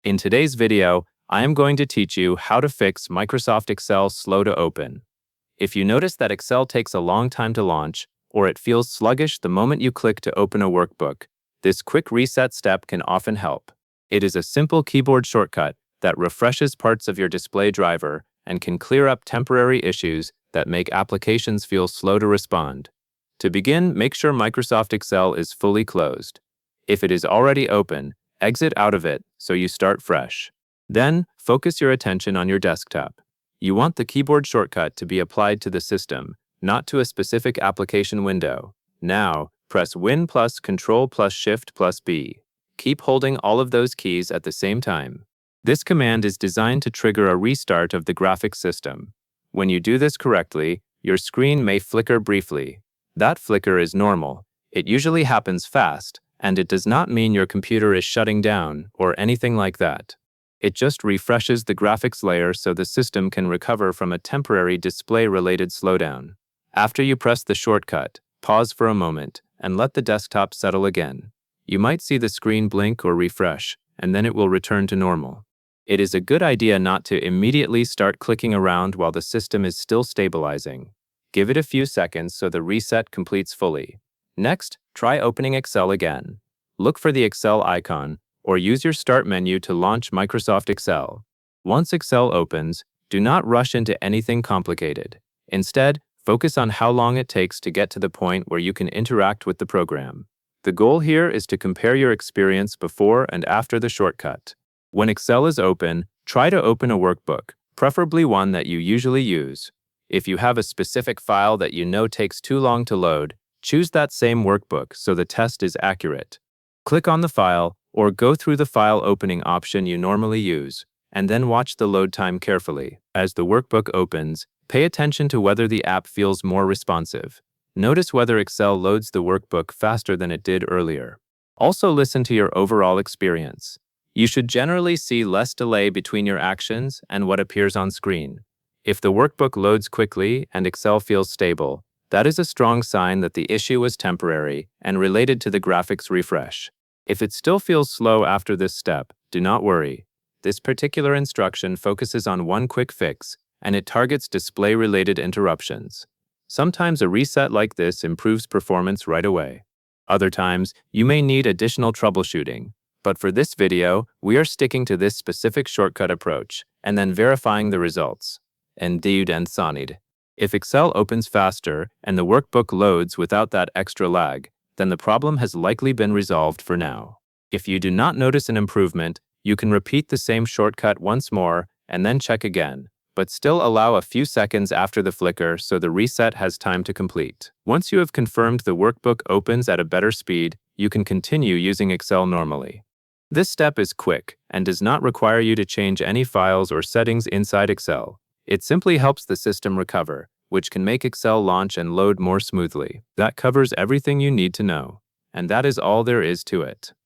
In today's video, I am going to teach you how to fix Microsoft Excel slow to open. If you notice that Excel takes a long time to launch, or it feels sluggish the moment you click to open a workbook, this quick reset step can often help. It is a simple keyboard shortcut that refreshes parts of your display driver and can clear up temporary issues that make applications feel slow to respond. To begin, make sure Microsoft Excel is fully closed. If it is already open, exit out of it so you start fresh. Then, focus your attention on your desktop. You want the keyboard shortcut to be applied to the system, not to a specific application window. Now, press Win plus Control plus Shift plus B. Keep holding all of those keys at the same time. This command is designed to trigger a restart of the graphics system. When you do this correctly, your screen may flicker briefly. That flicker is normal. It usually happens fast, and it does not mean your computer is shutting down or anything like that. It just refreshes the graphics layer so the system can recover from a temporary display-related slowdown. After you press the shortcut, pause for a moment and let the desktop settle again. You might see the screen blink or refresh, and then it will return to normal. It is a good idea not to immediately start clicking around while the system is still stabilizing. Give it a few seconds so the reset completes fully. Next, try opening Excel again. Look for the Excel icon, or use your Start menu to launch Microsoft Excel. Once Excel opens, do not rush into anything complicated. Instead, focus on how long it takes to get to the point where you can interact with the program. The goal here is to compare your experience before and after the shortcut. When Excel is open, try to open a workbook, preferably one that you usually use. If you have a specific file that you know takes too long to load, choose that same workbook so the test is accurate. Click on the file, or go through the file opening option you normally use, and then watch the load time carefully. As the workbook opens, pay attention to whether the app feels more responsive. Notice whether Excel loads the workbook faster than it did earlier. Also listen to your overall experience. You should generally see less delay between your actions and what appears on screen. If the workbook loads quickly and Excel feels stable, that is a strong sign that the issue was temporary and related to the graphics refresh. If it still feels slow after this step, do not worry. This particular instruction focuses on one quick fix, and it targets display-related interruptions. Sometimes a reset like this improves performance right away. Other times, you may need additional troubleshooting. But for this video, we are sticking to this specific shortcut approach, and then verifying the results. Indeed and Sonid. If Excel opens faster and the workbook loads without that extra lag, then the problem has likely been resolved for now. If you do not notice an improvement, you can repeat the same shortcut once more and then check again, but still allow a few seconds after the flicker so the reset has time to complete. Once you have confirmed the workbook opens at a better speed, you can continue using Excel normally. This step is quick and does not require you to change any files or settings inside Excel. It simply helps the system recover, which can make Excel launch and load more smoothly. That covers everything you need to know. And that is all there is to it.